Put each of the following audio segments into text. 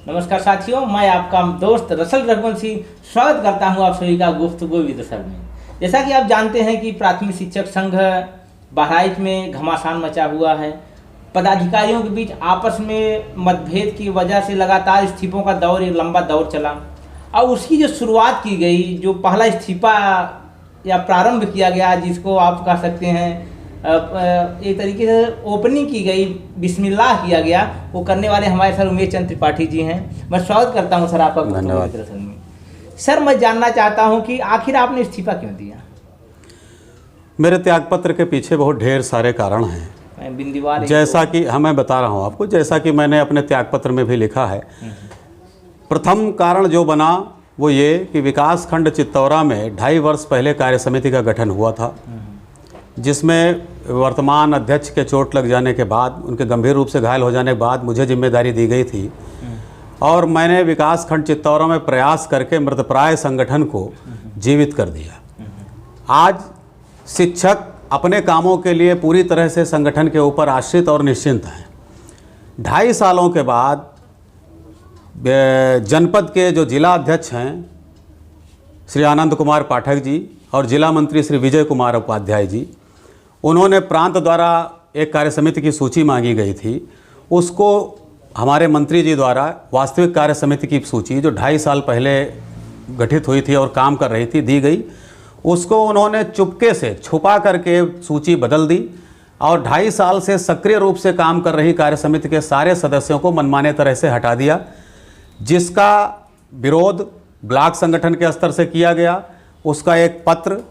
नमस्कार साथियों, मैं आपका दोस्त रसल रघुवंशी स्वागत करता हूं आप सभी का गुफ्तगू विद रसल में। जैसा कि आप जानते हैं कि प्राथमिक शिक्षक संघ बहराइच में घमासान मचा हुआ है। पदाधिकारियों के बीच आपस में मतभेद की वजह से लगातार इस्तीफों का दौर एक लंबा दौर चला और उसकी जो शुरुआत की गई, जो पहला इस्तीफा या प्रारंभ किया गया, जिसको आप कह सकते हैं एक तरीके से ओपनिंग की गई, बिस्मिल्लाह किया गया, वो करने वाले हमारे सर उमेश चंद्र त्रिपाठी जी हैं। मैं स्वागत करता हूं सर आपका। धन्यवाद सर। मैं जानना चाहता हूं कि आखिर आपने इस्तीफा क्यों दिया? मेरे त्यागपत्र के पीछे बहुत ढेर सारे कारण हैं, बिंदीवार जैसा कि मैं बता रहा हूं आपको, जैसा कि मैंने अपने त्यागपत्र में भी लिखा है। प्रथम कारण जो बना वो ये कि विकास खंड चित्तौरा में 2.5 वर्ष पहले कार्य समिति का गठन हुआ था, जिसमें वर्तमान अध्यक्ष के चोट लग जाने के बाद, उनके गंभीर रूप से घायल हो जाने के बाद मुझे जिम्मेदारी दी गई थी और मैंने विकास खंड चित्तौरा में प्रयास करके मृतप्राय संगठन को जीवित कर दिया। आज शिक्षक अपने कामों के लिए पूरी तरह से संगठन के ऊपर आश्रित और निश्चिंत हैं। 2.5 सालों के बाद जनपद के जो जिला अध्यक्ष हैं श्री आनंद कुमार पाठक जी और जिला मंत्री श्री विजय कुमार उपाध्याय जी, उन्होंने प्रांत द्वारा एक कार्य समिति की सूची मांगी गई थी। उसको हमारे मंत्री जी द्वारा वास्तविक कार्य समिति की सूची, जो 2.5 साल पहले गठित हुई थी और काम कर रही थी, दी गई। उसको उन्होंने चुपके से छुपा करके सूची बदल दी और 2.5 साल से सक्रिय रूप से काम कर रही कार्य समिति के सारे सदस्यों को मनमाने तरह से हटा दिया, जिसका विरोध ब्लॉक संगठन के स्तर से किया गया। उसका एक पत्र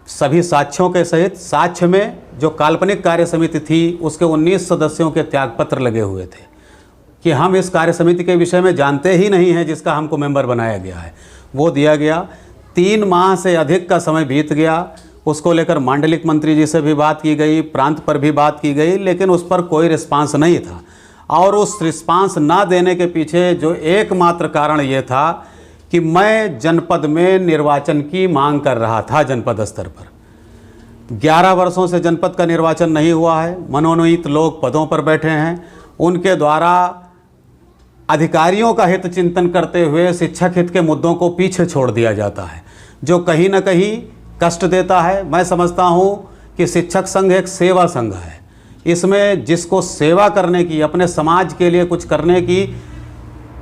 सभी साक्ष्यों के सहित, साक्ष्य में जो काल्पनिक कार्य समिति थी उसके 19 सदस्यों के त्यागपत्र लगे हुए थे कि हम इस कार्य समिति के विषय में जानते ही नहीं हैं, जिसका हमको मेंबर बनाया गया है, वो दिया गया। 3 माह से अधिक का समय बीत गया। उसको लेकर मांडलिक मंत्री जी से भी बात की गई, प्रांत पर भी बात की गई, लेकिन उस पर कोई रिस्पांस नहीं था। और उस रिस्पांस ना देने के पीछे जो एकमात्र कारण ये था कि मैं जनपद में निर्वाचन की मांग कर रहा था। जनपद स्तर पर 11 वर्षों से जनपद का निर्वाचन नहीं हुआ है। मनोनीत लोग पदों पर बैठे हैं, उनके द्वारा अधिकारियों का हित चिंतन करते हुए शिक्षक हित के मुद्दों को पीछे छोड़ दिया जाता है, जो कहीं ना कहीं कष्ट देता है। मैं समझता हूँ कि शिक्षक संघ एक सेवा संघ है। इसमें जिसको सेवा करने की, अपने समाज के लिए कुछ करने की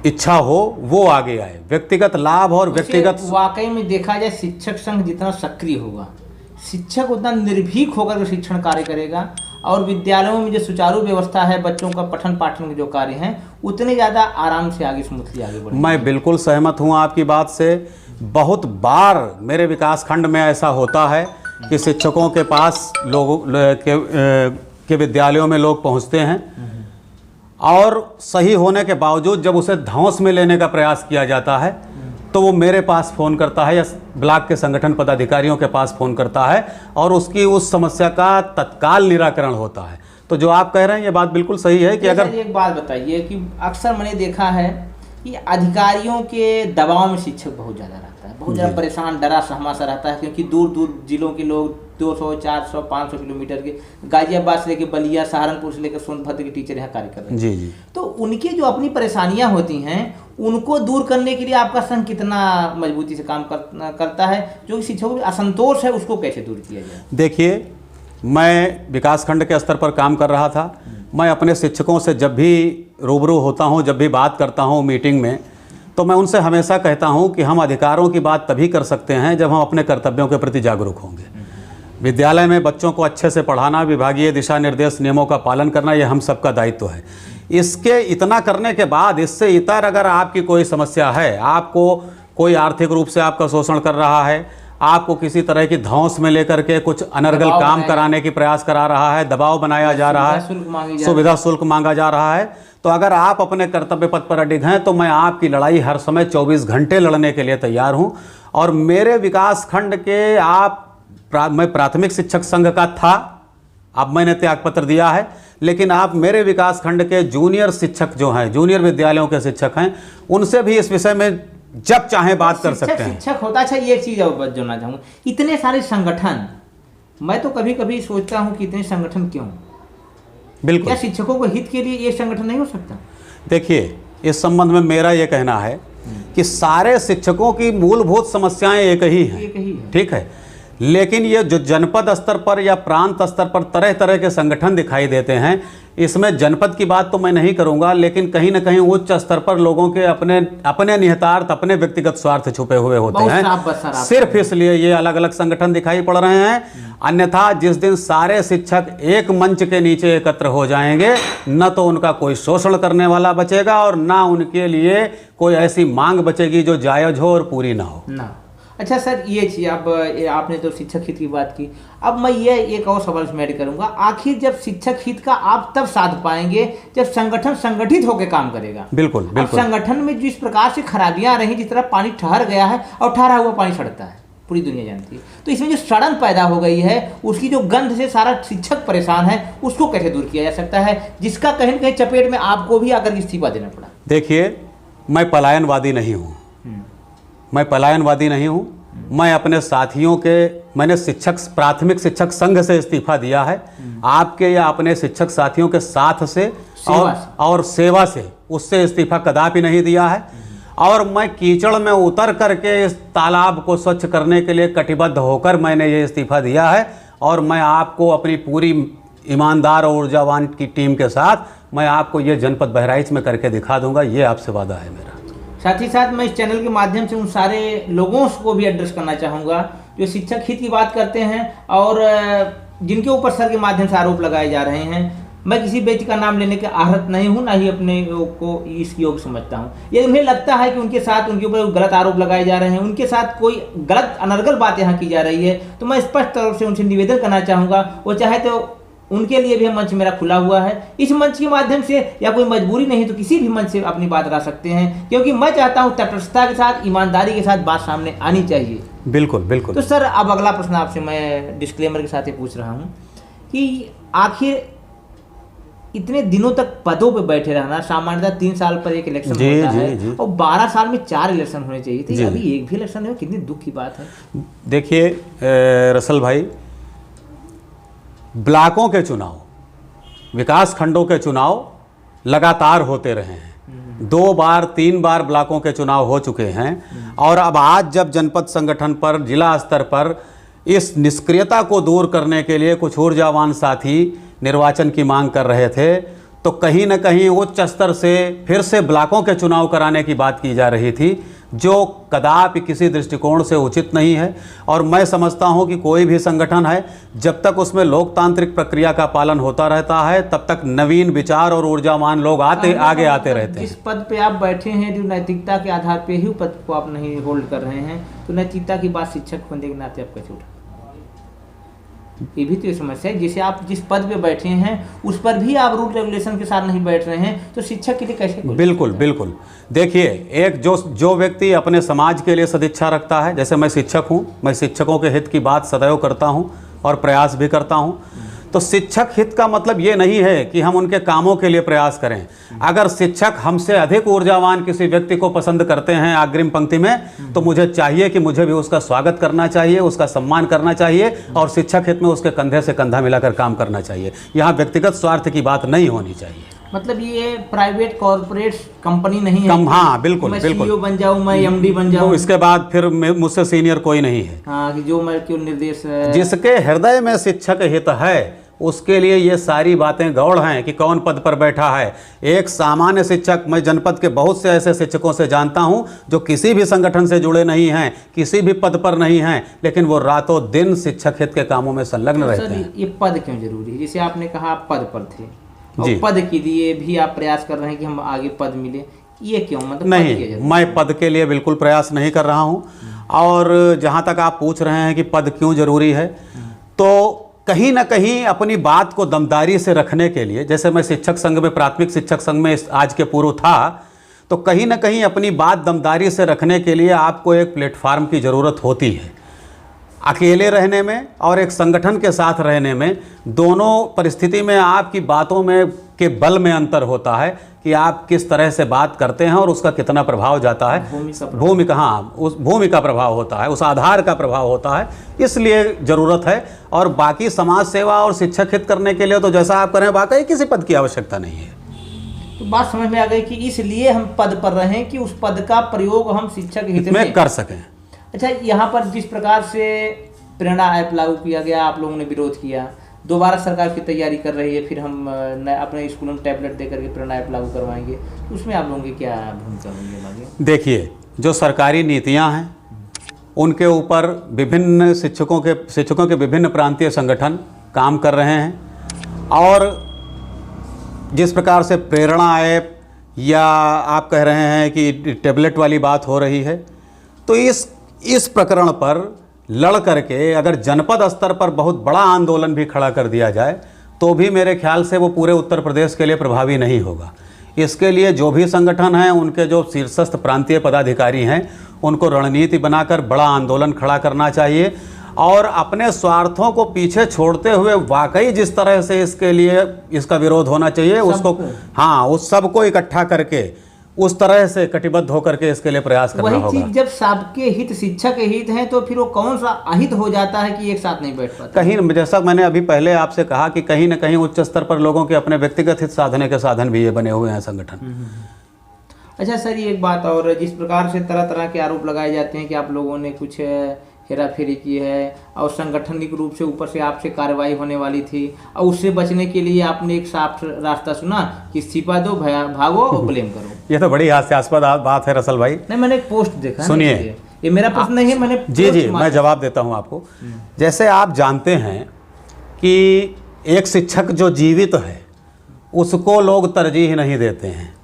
इच्छा हो, वो आगे आए। व्यक्तिगत लाभ और व्यक्तिगत, वाकई में देखा जाए शिक्षक संघ जितना सक्रिय होगा, शिक्षक उतना निर्भीक होकर शिक्षण कार्य करेगा और विद्यालयों में जो सुचारू व्यवस्था है, बच्चों का पठन पाठन के जो कार्य हैं, उतने ज़्यादा आराम से आगे स्मूथली आगे बढ़े। मैं बिल्कुल सहमत हूँ आपकी बात से। बहुत बार मेरे विकास खंड में ऐसा होता है कि शिक्षकों के पास लोगों के विद्यालयों में लोग पहुँचते हैं और सही होने के बावजूद जब उसे धौंस में लेने का प्रयास किया जाता है तो वो मेरे पास फ़ोन करता है या ब्लॉक के संगठन पदाधिकारियों के पास फ़ोन करता है और उसकी उस समस्या का तत्काल निराकरण होता है। तो जो आप कह रहे हैं ये बात बिल्कुल सही है कि अगर एक बात बताइए कि अक्सर मैंने देखा है कि अधिकारियों के दबाव में शिक्षक बहुत ज़्यादा रहता है, बहुत ज़्यादा परेशान, डरा सहमा सा रहता है, क्योंकि दूर दूर जिलों के लोग 200, 400, 500 किलोमीटर के, गाजियाबाद से लेकर बलिया, सहारनपुर से लेकर सोनभद्र के टीचर यहाँ कार्य कर रहे हैं। जी जी। तो उनकी जो अपनी परेशानियाँ होती हैं, उनको दूर करने के लिए आपका संघ कितना मजबूती से काम करता है? जो शिक्षकों में असंतोष है उसको कैसे दूर किया जाए? देखिए, मैं विकास खंड के स्तर पर काम कर रहा था। मैं अपने शिक्षकों से जब भी रूबरू होता हूँ, जब भी बात करता हूँ मीटिंग में, तो मैं उनसे हमेशा कहता हूँ कि हम अधिकारों की बात तभी कर सकते हैं जब हम अपने कर्तव्यों के प्रति जागरूक होंगे। विद्यालय में बच्चों को अच्छे से पढ़ाना, विभागीय दिशा निर्देश नियमों का पालन करना, ये हम सबका दायित्व है। इसके इतना करने के बाद, इससे इतर अगर आपकी कोई समस्या है, आपको कोई आर्थिक रूप से आपका शोषण कर रहा है, आपको किसी तरह की धौंस में लेकर के कुछ अनर्गल काम कराने की प्रयास करा रहा है, दबाव बनाया जा रहा है, सुविधा शुल्क मांगा जा रहा है, तो अगर आप अपने कर्तव्य पथ पर अडिग हैं तो मैं आपकी लड़ाई हर समय 24 घंटे लड़ने के लिए तैयार हूं। और मेरे विकास खंड के मैं प्राथमिक शिक्षक संघ का था, अब मैंने त्यागपत्र दिया है, लेकिन आप मेरे विकास खंड के जूनियर शिक्षक जो हैं, जूनियर विद्यालयों के शिक्षक हैं, उनसे भी इस विषय में जब चाहे बात कर सकते हैं। शिक्षक होता। अच्छा, ये चीज़ और जोड़ना चाहूँगा, इतने सारे संगठन, मैं तो कभी कभी सोचता हूँ कि इतने संगठन क्यों? बिल्कुल, क्या शिक्षकों को हित के लिए ये संगठन नहीं हो सकता? देखिए, इस संबंध में मेरा ये कहना है कि सारे शिक्षकों की मूलभूत समस्याएं एक ही हैं, ठीक है, लेकिन ये जो जनपद स्तर पर या प्रांत स्तर पर तरह तरह के संगठन दिखाई देते हैं, इसमें जनपद की बात तो मैं नहीं करूंगा, लेकिन कहीं ना कहीं उच्च स्तर पर लोगों के अपने अपने निहितार्थ, अपने व्यक्तिगत स्वार्थ छुपे हुए होते हैं। सिर्फ इसलिए ये अलग अलग संगठन दिखाई पड़ रहे हैं। अन्यथा जिस दिन सारे शिक्षक एक मंच के नीचे एकत्र हो जाएंगे, न तो उनका कोई शोषण करने वाला बचेगा और ना उनके लिए कोई ऐसी मांग बचेगी जो जायज हो और पूरी ना हो ना। अच्छा सर, ये चीज़ अब आपने तो शिक्षक हित की बात की, अब मैं ये एक और सवाल इसमें ऐड करूंगा। आखिर जब शिक्षक हित का आप तब साध पाएंगे जब संगठन संगठित होकर काम करेगा। बिल्कुल बिल्कुल। संगठन में जिस प्रकार से खराबियां आ रही, जिस तरह पानी ठहर गया है और ठहरा हुआ पानी सड़ता है, पूरी दुनिया जानती है, तो इसमें जो सड़न पैदा हो गई है, उसकी जो गंध से सारा शिक्षक परेशान है, उसको कैसे दूर किया जा सकता है, जिसका कहीं न कहीं चपेट में आपको भी आकर इस्तीफा देना पड़ा? देखिए, मैं पलायनवादी नहीं हूँ, मैं पलायनवादी नहीं हूँ। मैं अपने साथियों के, मैंने शिक्षक प्राथमिक शिक्षक संघ से इस्तीफा दिया है, आपके या अपने शिक्षक साथियों के साथ से और सेवा से, उससे इस्तीफा कदापि नहीं दिया है। और मैं कीचड़ में उतर करके इस तालाब को स्वच्छ करने के लिए कटिबद्ध होकर मैंने ये इस्तीफा दिया है। और मैं आपको अपनी पूरी ईमानदार और ऊर्जावान की टीम के साथ मैं आपको ये जनपद बहराइच में करके दिखा दूंगा, ये आपसे वादा है मेरा। साथ ही साथ मैं इस चैनल के माध्यम से उन सारे लोगों को भी एड्रेस करना चाहूँगा जो शिक्षक हित की बात करते हैं और जिनके ऊपर सर के माध्यम से आरोप लगाए जा रहे हैं। मैं किसी व्यक्ति का नाम लेने के आहत नहीं हूँ, ना ही अपने को इस योग समझता हूँ। ये उन्हें लगता है कि उनके साथ, उनके ऊपर गलत आरोप लगाए जा रहे हैं, उनके साथ कोई गलत अनर्गल बात यहाँ की जा रही है, तो मैं स्पष्ट तौर से उनसे निवेदन करना चाहूँगा, वो चाहे तो उनके लिए भी मंच मेरा खुला हुआ है। इस मंच के माध्यम से, या कोई मजबूरी नहीं तो किसी भी मंच से अपनी बात रख सकते हैं, क्योंकि मैं चाहता हूं तटस्थता के साथ, ईमानदारी के साथ बात सामने आनी चाहिए। बिल्कुल बिल्कुल। तो सर, अब अगला प्रश्न आपसे मैं डिस्क्लेमर के साथ ही पूछ रहा हूं कि आखिर इतने दिनों तक पदों पे बैठे रहना, सामान्यतः 3 साल पर एक इलेक्शन होता है और 12 साल में 4 इलेक्शन होने चाहिए थे, अभी एक भी इलेक्शन नहीं हो, कितनी दुख की बात है। देखिए रसल भाई, ब्लॉकों के चुनाव, विकास खंडों के चुनाव लगातार होते रहे हैं। 2 बार 3 बार ब्लॉकों के चुनाव हो चुके हैं। और अब आज जब जनपद संगठन पर, जिला स्तर पर इस निष्क्रियता को दूर करने के लिए कुछ ऊर्जावान साथी निर्वाचन की मांग कर रहे थे, तो कहीं न कहीं उच्च स्तर से फिर से ब्लॉकों के चुनाव कराने की बात की जा रही थी, जो कदापि किसी दृष्टिकोण से उचित नहीं है। और मैं समझता हूं कि कोई भी संगठन है, जब तक उसमें लोकतांत्रिक प्रक्रिया का पालन होता रहता है, तब तक नवीन विचार और ऊर्जावान लोग आगे आते रहते हैं। जिस पद पे आप बैठे हैं, जो नैतिकता के आधार पे ही पद को आप नहीं होल्ड कर रहे हैं, तो नैतिकता की बात शिक्षक होने के नाते आप कैसे उठा? ये भी तो ये समस्या है, जिसे आप जिस पद पे बैठे हैं उस पर भी आप रूल रेगुलेशन के साथ नहीं बैठ रहे हैं, तो शिक्षक के लिए कैसे? बिल्कुल बिल्कुल। देखिए, एक जो व्यक्ति अपने समाज के लिए सदिच्छा रखता है, जैसे मैं शिक्षक हूँ, मैं शिक्षकों के हित की बात सदैव करता हूँ और प्रयास भी करता हूँ। तो शिक्षक हित का मतलब ये नहीं है कि हम उनके कामों के लिए प्रयास करें। अगर शिक्षक हमसे अधिक ऊर्जावान किसी व्यक्ति को पसंद करते हैं अग्रिम पंक्ति में, तो मुझे चाहिए कि मुझे भी उसका स्वागत करना चाहिए, उसका सम्मान करना चाहिए और शिक्षक हित में उसके कंधे से कंधा मिलाकर काम करना चाहिए। यहाँ व्यक्तिगत स्वार्थ की बात नहीं होनी चाहिए। मतलब ये प्राइवेट कॉर्पोरेट कंपनी नहीं है। हाँ बिल्कुल मैं बिल्कुल। CEO बन जाऊं, मैं MD बन जाऊं, इसके बाद फिर मुझसे सीनियर कोई नहीं है। हाँ, कि जो मैं क्यों निर्देश, जिसके हृदय में शिक्षक हित है उसके लिए ये सारी बातें गौड़ हैं कि कौन पद पर बैठा है। एक सामान्य शिक्षक, मैं जनपद के बहुत से ऐसे शिक्षकों से जानता हूं जो किसी भी संगठन से जुड़े नहीं हैं, किसी भी पद पर नहीं हैं, लेकिन वो रातों दिन शिक्षक हित के कामों में संलग्न रहते हैं। ये पद क्यों जरूरी है? जैसे आपने कहा आप पद पर थे और पद के लिए भी आप प्रयास कर रहे हैं कि हम आगे पद मिले, ये क्यों? मतलब नहीं, मैं पद के लिए बिल्कुल प्रयास नहीं कर रहा हूँ। और जहाँ तक आप पूछ रहे हैं कि पद क्यों जरूरी है, तो कहीं ना कहीं अपनी बात को दमदारी से रखने के लिए, जैसे मैं शिक्षक संघ में, प्राथमिक शिक्षक संघ में आज के पूर्व था, तो कहीं ना कहीं अपनी बात दमदारी से रखने के लिए आपको एक प्लेटफार्म की ज़रूरत होती है। अकेले रहने में और एक संगठन के साथ रहने में, दोनों परिस्थिति में आपकी बातों में के बल में अंतर होता है कि आप किस तरह से बात करते हैं और उसका कितना प्रभाव जाता है। भूमिका, हाँ, उस भूमि का प्रभाव होता है, उस आधार का प्रभाव होता है, इसलिए ज़रूरत है। और बाकी समाज सेवा और शिक्षक हित करने के लिए तो जैसा आप करें, वाकई किसी पद की आवश्यकता नहीं है। तो बात समझ में आ गई कि इसलिए हम पद पर रहे कि उस पद का प्रयोग हम शिक्षा के हित में कर सकें। अच्छा, यहाँ पर जिस प्रकार से प्रेरणा ऐप लागू किया गया, आप लोगों ने विरोध किया, दोबारा सरकार की तैयारी कर रही है, फिर हम अपने स्कूलों में टैबलेट दे करके प्रेरणा ऐप लागू करवाएंगे, तो उसमें आप लोगों की क्या भूमिका होगी आगे? देखिए, जो सरकारी नीतियां हैं उनके ऊपर विभिन्न शिक्षकों के विभिन्न प्रांतीय संगठन काम कर रहे हैं, और जिस प्रकार से प्रेरणा ऐप या आप कह रहे हैं कि टैबलेट वाली बात हो रही है, तो इस प्रकरण पर लड़ करके अगर जनपद स्तर पर बहुत बड़ा आंदोलन भी खड़ा कर दिया जाए तो भी मेरे ख्याल से वो पूरे उत्तर प्रदेश के लिए प्रभावी नहीं होगा। इसके लिए जो भी संगठन हैं, उनके जो शीर्षस्थ प्रांतीय पदाधिकारी हैं, उनको रणनीति बनाकर बड़ा आंदोलन खड़ा करना चाहिए, और अपने स्वार्थों को पीछे छोड़ते हुए वाकई जिस तरह से इसके लिए इसका विरोध होना चाहिए उसको, हाँ, उस सबको इकट्ठा करके उस तरह से कटिबद्ध होकर के इसके लिए प्रयास करना होगा। वही चीज, जब सबके हित शिक्षा के हित हैं तो फिर वो कौन सा अहित हो जाता है कि एक साथ नहीं बैठ पाता? कहीं, जैसा मैंने अभी पहले आपसे कहा कि कहीं न कहीं उच्च स्तर पर लोगों के अपने व्यक्तिगत हित साधने के साधन भी ये बने हुए हैं संगठन। अच्छा सर, ये एक बात और, जिस प्रकार से तरह तरह के आरोप लगाए जाते हैं कि आप लोगों ने कुछ हेरा फेरी की है और संगठनिक रूप से ऊपर से आपसे कार्रवाई होने वाली थी, और उससे बचने के लिए आपने एक साफ रास्ता सुना कि इस्तीफा दो, भागो और ब्लेम करो। ये तो बड़ी हास्यास्पद बात है रसल भाई। नहीं, मैंने एक पोस्ट देखा। सुनिए, ये मेरा प्रश्न नहीं है, मैंने जी मैं जवाब देता हूँ आपको। जैसे आप जानते हैं कि एक शिक्षक जो जीवित है उसको लोग तरजीह नहीं देते हैं।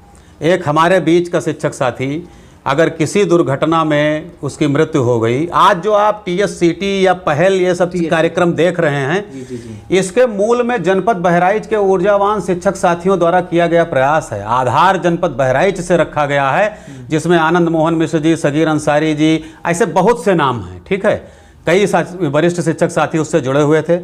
एक हमारे बीच का शिक्षक साथी अगर किसी दुर्घटना में उसकी मृत्यु हो गई, आज जो आप TSCT या पहल ये सब कार्यक्रम देख रहे हैं, इसके मूल में जनपद बहराइच के ऊर्जावान शिक्षक साथियों द्वारा किया गया प्रयास है। आधार जनपद बहराइच से रखा गया है, जिसमें आनंद मोहन मिश्र जी, सगीर अंसारी जी, ऐसे बहुत से नाम हैं। ठीक है, कई वरिष्ठ शिक्षक साथी उससे जुड़े हुए थे।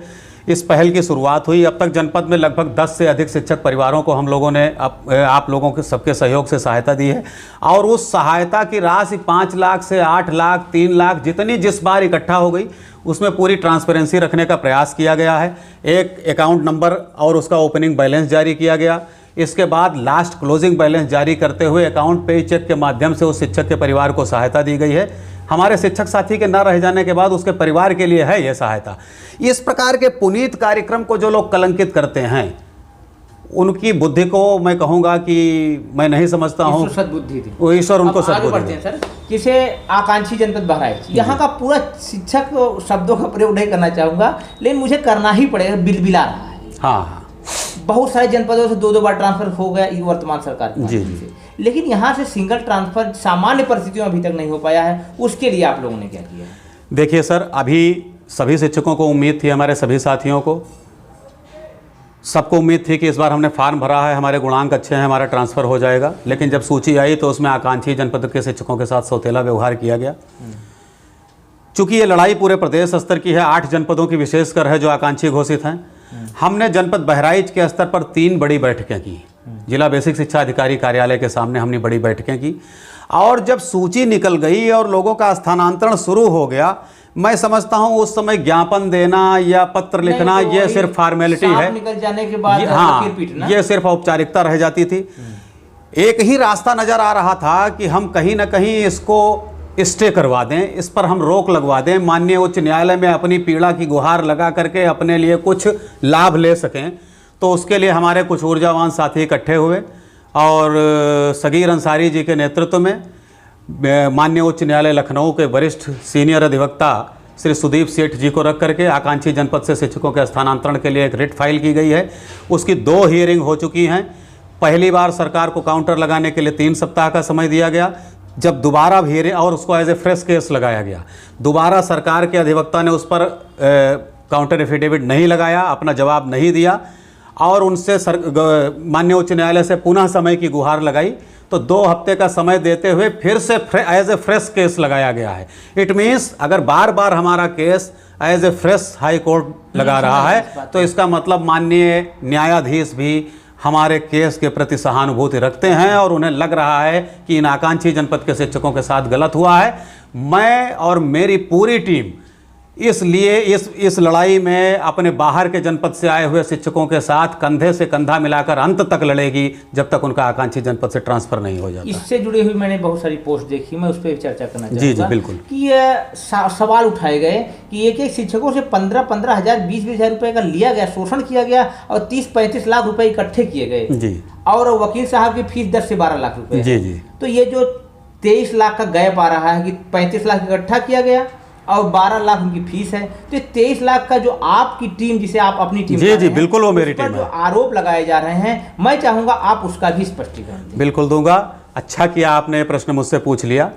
इस पहल की शुरुआत हुई। अब तक जनपद में लगभग 10 से अधिक शिक्षक परिवारों को हम लोगों ने आप लोगों के सबके सहयोग से सहायता दी है, और उस सहायता की राशि 5 लाख से 8 लाख 3 लाख जितनी जिस बार इकट्ठा हो गई उसमें पूरी ट्रांसपेरेंसी रखने का प्रयास किया गया है। एक अकाउंट नंबर और उसका ओपनिंग बैलेंस जारी किया गया। इसके बाद लास्ट क्लोजिंग बैलेंस जारी करते हुए अकाउंट पे चेक के माध्यम से उस शिक्षक के परिवार को सहायता दी गई है। हमारे शिक्षक साथी के न रह जाने के बाद उसके परिवार के लिए है यह सहायता। इस प्रकार के पुनीत कार्यक्रम को जो लोग कलंकित करते हैं, उनकी बुद्धि को मैं कहूँगा कि मैं नहीं समझता हूँ, सद्बुद्धि थी, वो ईश्वर उनको सद्बुद्धि है। सर, किसे आकांक्षी जनपद बहराइच, यहाँ का पूरा शिक्षक शब्दों का प्रयोग नहीं करना चाहूँगा, लेकिन मुझे करना ही पड़ेगा, बिलबिला रहा है। हाँ, बहुत सारे जनपदों से 2-2 बार ट्रांसफर हो गया वर्तमान सरकार जी, लेकिन यहाँ से सिंगल ट्रांसफर सामान्य परिस्थितियों में अभी तक नहीं हो पाया है। उसके लिए आप लोगों ने क्या किया? देखिए सर, अभी सभी शिक्षकों को उम्मीद थी, हमारे सभी साथियों को, सबको उम्मीद थी कि इस बार हमने फॉर्म भरा है, हमारे गुणांक अच्छे हैं, हमारा ट्रांसफ़र हो जाएगा। लेकिन जब सूची आई तो उसमें आकांक्षी जनपद के शिक्षकों के साथ सौतेला व्यवहार किया गया। चूँकि ये लड़ाई पूरे प्रदेश स्तर की है, 8 जनपदों की विशेषकर है जो आकांक्षी घोषित हैं। हमने जनपद बहराइच के स्तर पर 3 बड़ी बैठकें की। जिला बेसिक शिक्षा अधिकारी कार्यालय के सामने हमने बड़ी बैठकें की, और जब सूची निकल गई और लोगों का स्थानांतरण शुरू हो गया, मैं समझता हूं उस समय ज्ञापन देना या पत्र लिखना ये सिर्फ फॉर्मेलिटी है। निकल जाने के बाद हाँ, ये सिर्फ औपचारिकता रह जाती थी। एक ही रास्ता नजर आ रहा था कि हम कहीं ना कहीं इसको स्टे करवा दें, इस पर हम रोक लगवा दें, माननीय उच्च न्यायालय में अपनी पीड़ा की गुहार लगा करके अपने लिए कुछ लाभ ले सकें। तो उसके लिए हमारे कुछ ऊर्जावान साथी इकट्ठे हुए, और सगीर अंसारी जी के नेतृत्व में माननीय उच्च न्यायालय लखनऊ के वरिष्ठ सीनियर अधिवक्ता श्री सुदीप सेठ जी को रख करके आकांक्षी जनपद से शिक्षकों के स्थानांतरण के लिए एक रिट फाइल की गई है। उसकी 2 हियरिंग हो चुकी हैं। पहली बार सरकार को काउंटर लगाने के लिए 3 सप्ताह का समय दिया गया। जब दोबारा हियरिंग, और उसको एज ए फ्रेश केस लगाया गया, दोबारा सरकार के अधिवक्ता ने उस पर काउंटर एफिडेविट नहीं लगाया, अपना जवाब नहीं दिया, और उनसे माननीय उच्च न्यायालय से पुनः समय की गुहार लगाई, तो 2 हफ्ते का समय देते हुए फिर से एज ए फ्रेश केस लगाया गया है। इट मीन्स अगर बार बार हमारा case as a fresh high court लगा रहा है तो इसका मतलब माननीय न्यायाधीश भी हमारे केस के प्रति सहानुभूति रखते हैं, और उन्हें लग रहा है कि इन आकांक्षी जनपद के शिक्षकों के साथ गलत हुआ है। मैं और मेरी पूरी टीम इसलिए इस लड़ाई में अपने बाहर के जनपद से आए हुए शिक्षकों के साथ कंधे से कंधा मिलाकर अंत तक लड़ेगी, जब तक उनका आकांक्षी जनपद से ट्रांसफर नहीं हो जाता। इससे जुड़ी हुई मैंने बहुत सारी पोस्ट देखी, मैं उस पर चर्चा करना चाहूँगा। जी जी बिल्कुल। कि ये सवाल उठाए गए कि एक एक शिक्षकों से 15-15 हज़ार 20-20 हज़ार रुपये का लिया गया, शोषण किया गया और 30-35 लाख रुपए इकट्ठे किए गए जी। और वकील साहब की फीस 10 से 12 लाख रुपए। जी जी। तो ये जो 23 लाख का गैप आ रहा है कि 35 लाख इकट्ठा किया गया और 12 लाख उनकी फीस है, तो 23 लाख का जो आपकी टीम, जिसे आप अपनी टीम जी जी बिल्कुल वो मेरी टीम है, जो आरोप लगाए जा रहे हैं, मैं चाहूंगा आप उसका भी स्पष्टीकरण दें। बिल्कुल दूंगा। अच्छा किया आपने प्रश्न मुझसे पूछ लिया।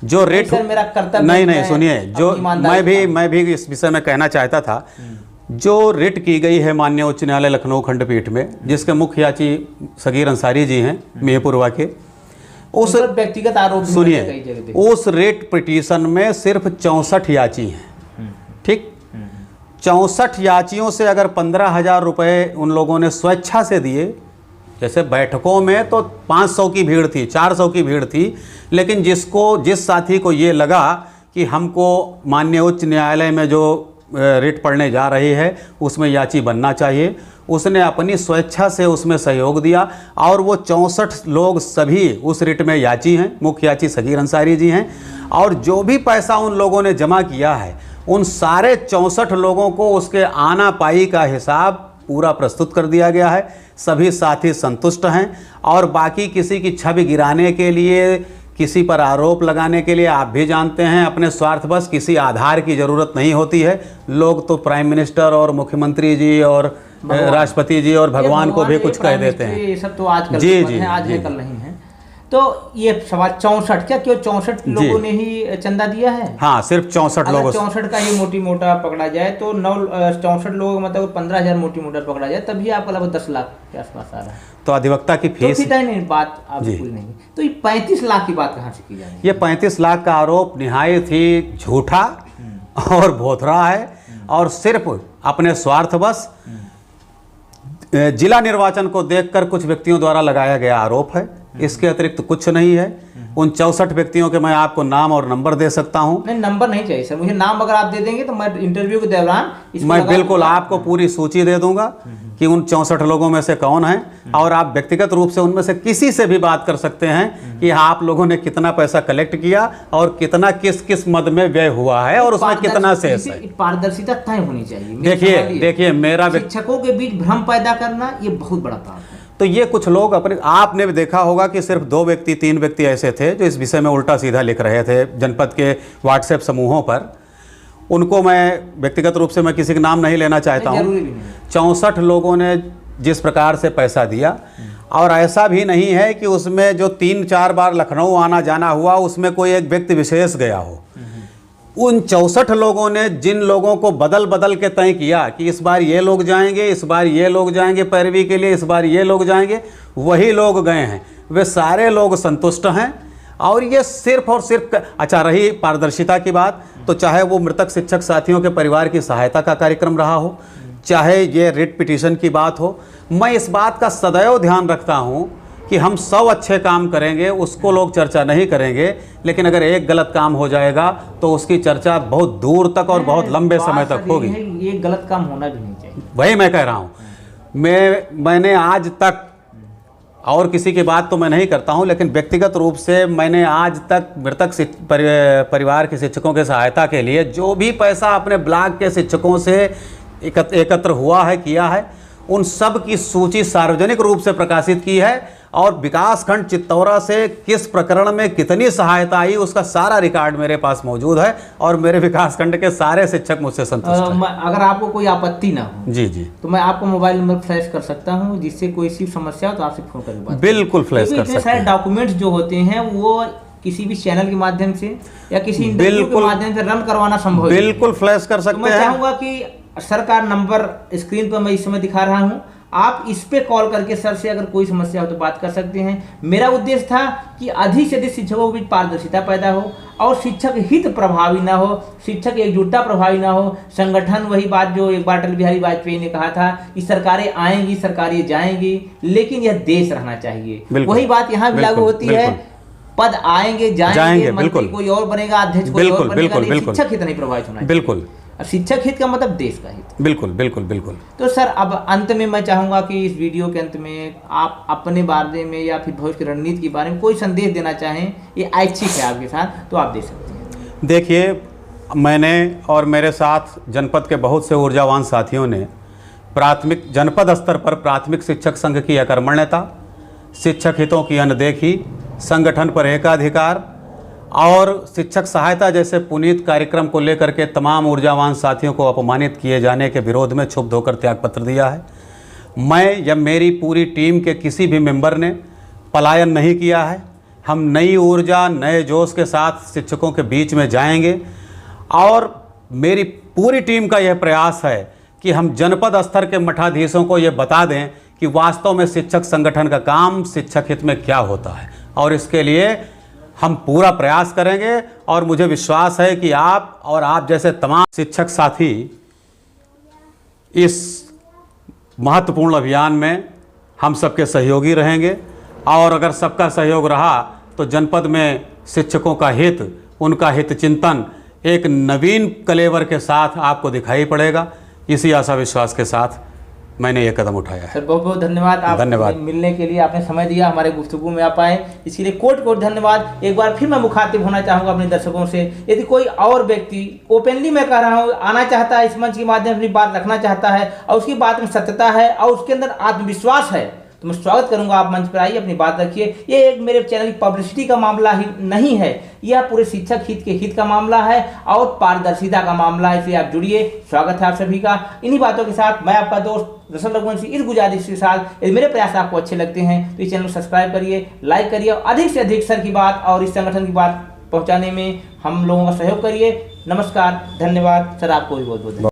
जो रेट सर मेरा कर्तव्य नहीं सुनिए, जो मैं भी इस विषय में कहना चाहता था। जो रिट की गई है माननीय उच्च न्यायालय लखनऊ खंडपीठ में, जिसके मुख्य याची सगीर अंसारी जी हैं मेहपुरवा के, उस व्यक्तिगत आरोप सुनिए, उस रेट पिटीशन में सिर्फ 64 याची हैं। ठीक, 64 याचियों से अगर 15,000 रुपये उन लोगों ने स्वेच्छा से दिए, जैसे बैठकों में तो 500 की भीड़ थी, 400 की भीड़ थी, लेकिन जिस साथी को ये लगा कि हमको माननीय उच्च न्यायालय में जो रिट पढ़ने जा रही है उसमें याची बनना चाहिए, उसने अपनी स्वेच्छा से उसमें सहयोग दिया और वो 64 लोग सभी उस रिट में याची हैं। मुख्य याची सगीर अंसारी जी हैं और जो भी पैसा उन लोगों ने जमा किया है उन सारे 64 लोगों को उसके आना पाई का हिसाब पूरा प्रस्तुत कर दिया गया है। सभी साथी संतुष्ट हैं और बाकी किसी की छवि गिराने के लिए, किसी पर आरोप लगाने के लिए, आप भी जानते हैं अपने स्वार्थ बस किसी आधार की ज़रूरत नहीं होती है। लोग तो प्राइम मिनिस्टर और मुख्यमंत्री जी और राष्ट्रपति जी और भगवान को भी कुछ कह देते हैं। ये सब तो आजकल जी जी आज है कल नहीं है। तो ये सवाल 64 क्या क्यों 64 लोगों ने ही चंदा दिया है? हाँ, सिर्फ 64 लोगों। 64 का ही मोटी मोटा पकड़ा जाए तो 64 लोग मतलब 15,000 मोटी मोटा पकड़ा जाए तभी आपका लगभग 10 लाख के आसपास आ रहा है। तो अधिवक्ता की फीस तो नहीं, बात आप बिल्कुल नहीं। तो ये 35 लाख की बात कहाँ से की जाए? ये 35 लाख का आरोप निहायत ही झूठा और भोथरा है और सिर्फ अपने स्वार्थ बस जिला निर्वाचन को देखकर कुछ व्यक्तियों द्वारा लगाया गया आरोप है। इसके अतिरिक्त कुछ नहीं है। उन 64 व्यक्तियों के मैं आपको नाम और नंबर दे सकता हूं। नहीं, नंबर नहीं चाहिए सर, मुझे नाम अगर आप दे देंगे तो मैं इंटरव्यू के दौरान मैं बिल्कुल आपको पूरी सूची दे दूंगा कि उन 64 लोगों में से कौन है और आप व्यक्तिगत रूप से उनमें से किसी से भी बात कर सकते हैं कि आप लोगों ने कितना पैसा कलेक्ट किया और कितना किस किस मद में व्यय हुआ है और उसमें कितना शेष है। पारदर्शिता तय होनी चाहिए। देखिए मेरा शिक्षकों के बीच भ्रम पैदा करना ये बहुत बड़ा पाप है। तो ये कुछ लोग अपने, आपने भी देखा होगा कि सिर्फ 2 व्यक्ति 3 व्यक्ति ऐसे थे जो इस विषय में उल्टा सीधा लिख रहे थे जनपद के व्हाट्सएप समूहों पर। उनको मैं व्यक्तिगत रूप से मैं किसी का नाम नहीं लेना चाहता हूँ। 64 लोगों ने जिस प्रकार से पैसा दिया, और ऐसा भी नहीं है कि उसमें जो 3-4 बार लखनऊ आना जाना हुआ उसमें कोई एक व्यक्ति विशेष गया हो। उन 64 लोगों ने जिन लोगों को बदल बदल के तय किया कि इस बार ये लोग जाएंगे, इस बार ये लोग जाएंगे पैरवी के लिए, इस बार ये लोग जाएंगे, वही लोग गए हैं। वे सारे लोग संतुष्ट हैं और ये सिर्फ और सिर्फ, अच्छा रही पारदर्शिता की बात, तो चाहे वो मृतक शिक्षक साथियों के परिवार की सहायता का कार्यक्रम रहा हो, चाहे ये रिट पिटीशन की बात हो, मैं इस बात का सदैव ध्यान रखता हूँ कि हम 100 अच्छे काम करेंगे उसको लोग चर्चा नहीं करेंगे, लेकिन अगर एक गलत काम हो जाएगा तो उसकी चर्चा बहुत दूर तक और बहुत लंबे समय तक होगी। ये गलत काम होना भी नहीं चाहिए, वही मैं कह रहा हूँ। मैंने आज तक, और किसी की बात तो मैं नहीं करता हूँ, लेकिन व्यक्तिगत रूप से मैंने आज तक मृतक परिवार के शिक्षकों के सहायता के लिए जो भी पैसा अपने ब्लॉक के शिक्षकों से एकत्र हुआ है, किया है, उन सब की सूची सार्वजनिक रूप से प्रकाशित की है और विकास खंड चित्तौरा से किस प्रकरण में कितनी सहायता आई उसका सारा रिकॉर्ड मेरे पास मौजूद है और मेरे विकास खंड के सारे शिक्षक मुझसे संतुष्ट हैं। अगर आपको कोई आपत्ति ना हो जी जी तो मैं आपको मोबाइल नंबर फ्लैश कर सकता हूं, जिससे कोई सी समस्या हो तो आपसे फोन करके बिल्कुल फ्लैश कर सकते हैं। सारे डॉक्यूमेंट्स जो होते हैं वो किसी भी चैनल के माध्यम से या किसी इंटरव्यू के माध्यम से रन करवाना संभव है। बिल्कुल फ्लैश कर सकते हैं। मैं चाहूंगा कि सर का नंबर स्क्रीन पर मैं इस समय दिखा रहा हूं, आप इस पे कॉल करके सर से अगर कोई समस्या हो तो बात कर सकते हैं। मेरा उद्देश्य था कि अधिक से अधिक शिक्षकों के बीच पारदर्शिता पैदा हो और शिक्षक हित प्रभावी ना हो, शिक्षक एकजुटता प्रभावी ना हो, संगठन, वही बात जो एक बार अटल बिहारी वाजपेयी ने कहा था कि सरकारें आएंगी सरकारें जाएंगी लेकिन यह देश रहना चाहिए, वही बात यहाँ भी लागू होती है। पद आएंगे जाएंगे, मंत्री कोई और बनेगा, अध्यक्ष कोई और बनेगा, शिक्षक हित नहीं प्रभावित होना। बिल्कुल और शिक्षक हित का मतलब देश का हित। बिल्कुल बिल्कुल बिल्कुल। तो सर अब अंत में मैं चाहूँगा कि इस वीडियो के अंत में आप अपने बारे में या फिर भविष्य की रणनीति के बारे में कोई संदेश देना चाहें, ये ऐच्छिक है आपके साथ, तो आप दे सकते हैं। देखिए, मैंने और मेरे साथ जनपद के बहुत से ऊर्जावान साथियों ने प्राथमिक जनपद स्तर पर प्राथमिक शिक्षक संघ की अकर्मण्यता, शिक्षक हितों की अनदेखी, संगठन पर एकाधिकार और शिक्षक सहायता जैसे पुनीत कार्यक्रम को लेकर के तमाम ऊर्जावान साथियों को अपमानित किए जाने के विरोध में क्षुब्ध होकर त्यागपत्र दिया है। मैं या मेरी पूरी टीम के किसी भी मेंबर ने पलायन नहीं किया है। हम नई ऊर्जा, नए जोश के साथ शिक्षकों के बीच में जाएंगे और मेरी पूरी टीम का यह प्रयास है कि हम जनपद स्तर के मठाधीशों को ये बता दें कि वास्तव में शिक्षक संगठन का काम शिक्षक हित में क्या होता है, और इसके लिए हम पूरा प्रयास करेंगे। और मुझे विश्वास है कि आप जैसे तमाम शिक्षक साथी इस महत्वपूर्ण अभियान में हम सबके सहयोगी रहेंगे, और अगर सबका सहयोग रहा तो जनपद में शिक्षकों का हित, उनका हित चिंतन एक नवीन कलेवर के साथ आपको दिखाई पड़ेगा। इसी आशा विश्वास के साथ मैंने ये कदम उठाया है। सर बहुत बहुत धन्यवाद, आप धन्यवाद मिलने के लिए, आपने समय दिया, हमारे गुफ्तगू में आप आए, इसके लिए कोट कोट धन्यवाद। एक बार फिर मैं मुखातिब होना चाहूँगा अपने दर्शकों से, यदि कोई और व्यक्ति ओपनली मैं कह रहा हूँ आना चाहता है, इस मंच के माध्यम से अपनी बात रखना चाहता है और उसकी बात में सत्यता है और उसके अंदर आत्मविश्वास है, तो मैं स्वागत करूंगा, आप मंच पर आइए, अपनी बात रखिए। ये एक मेरे चैनल की पब्लिसिटी का मामला ही नहीं है, यह पूरे शिक्षक हित के हित का मामला है और पारदर्शिता का मामला है, इसलिए आप जुड़िए। स्वागत है आप सभी का। इन्हीं बातों के साथ मैं आपका दोस्त रसल रघुवंशी इस गुजारिश के साथ, यदि मेरे प्रयास आपको अच्छे लगते हैं तो इस चैनल को सब्सक्राइब करिए, लाइक करिए और अधिक से अधिक सर की बात और इस संगठन की बात पहुँचाने में हम लोगों का सहयोग करिए। नमस्कार, धन्यवाद सर, आपको भी बहुत बहुत धन्यवाद।